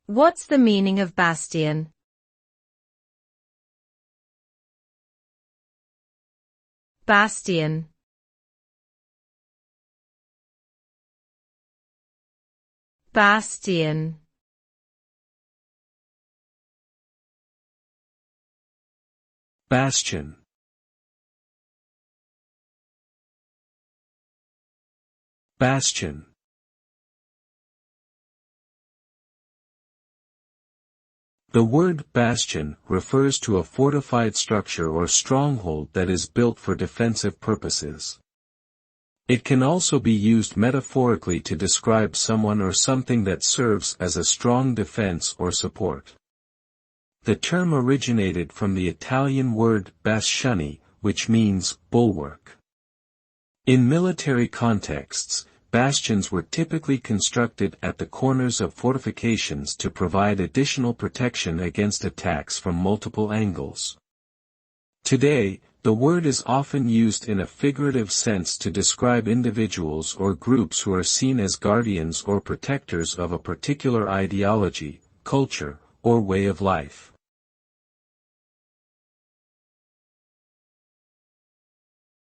What's the meaning of bastion? Bastion. Bastion. Bastion. Bastion. The word bastion refers to a fortified structure or stronghold that is built for defensive purposes. It can also be used metaphorically to describe someone or something that serves as a strong defense or support. The term originated from the Italian word bastione, which means bulwark. In military contexts, bastions were typically constructed at the corners of fortifications to provide additional protection against attacks from multiple angles. Today, the word is often used in a figurative sense to describe individuals or groups who are seen as guardians or protectors of a particular ideology, culture, or way of life.